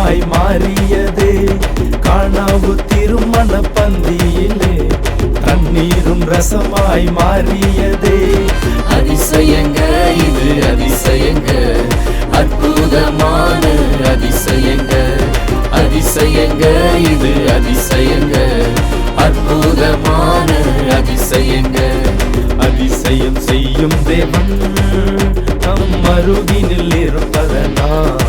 ரசமாய் மாறியதே. கானாவு திருமண பந்தியிலே தண்ணீரும் ரசமாய் மாறியதே. அதிசயங்க இது அதிசயங்க, அற்புதமான அதிசயங்க. அதிசயங்க இது அதிசயங்க, அற்புதமான அதிசயங்க. அதிசயம் செய்யும் தேவன் நம் அருகினில் இருப்பதனால்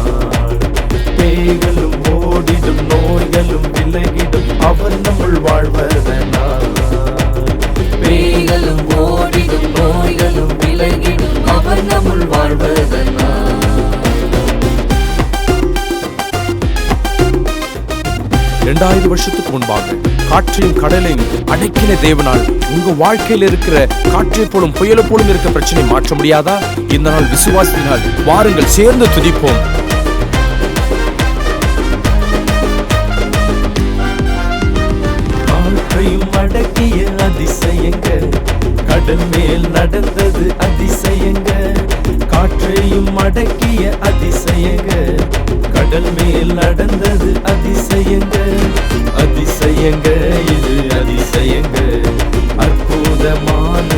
பேய்களும் ஓடிடும், நோய்களும் விலகிடும், அவர் நம்முள் வாழ்வதனால். பேய்களும் ஓடிடும், நோய்களும் விலகிடும், அவர் நம்முள் வாழ்வதனால். 2000 வருஷத்துக்கு முன்பாக காற்றையும் கடலையும் அடக்கின தேவனால் உங்க வாழ்க்கையில் இருக்கிற காற்றை போலும் புயலை போலும் இருக்கிற பிரச்சனை மாற்ற முடியாதா? இந்த நாள் விசுவாசத்தினால் வாருங்கள் சேர்ந்து துதிப்போம். காற்றையும் அடக்கிய அதிசயங்க, கடல் மேல் நடந்தது அதிசயங்க. காற்றையும் அடக்கிய அதிசயங்க, கடல் மேல் நடந்தது அதிசயங்க. அதிசயங்க இது அதிசயங்க, அற்புதமான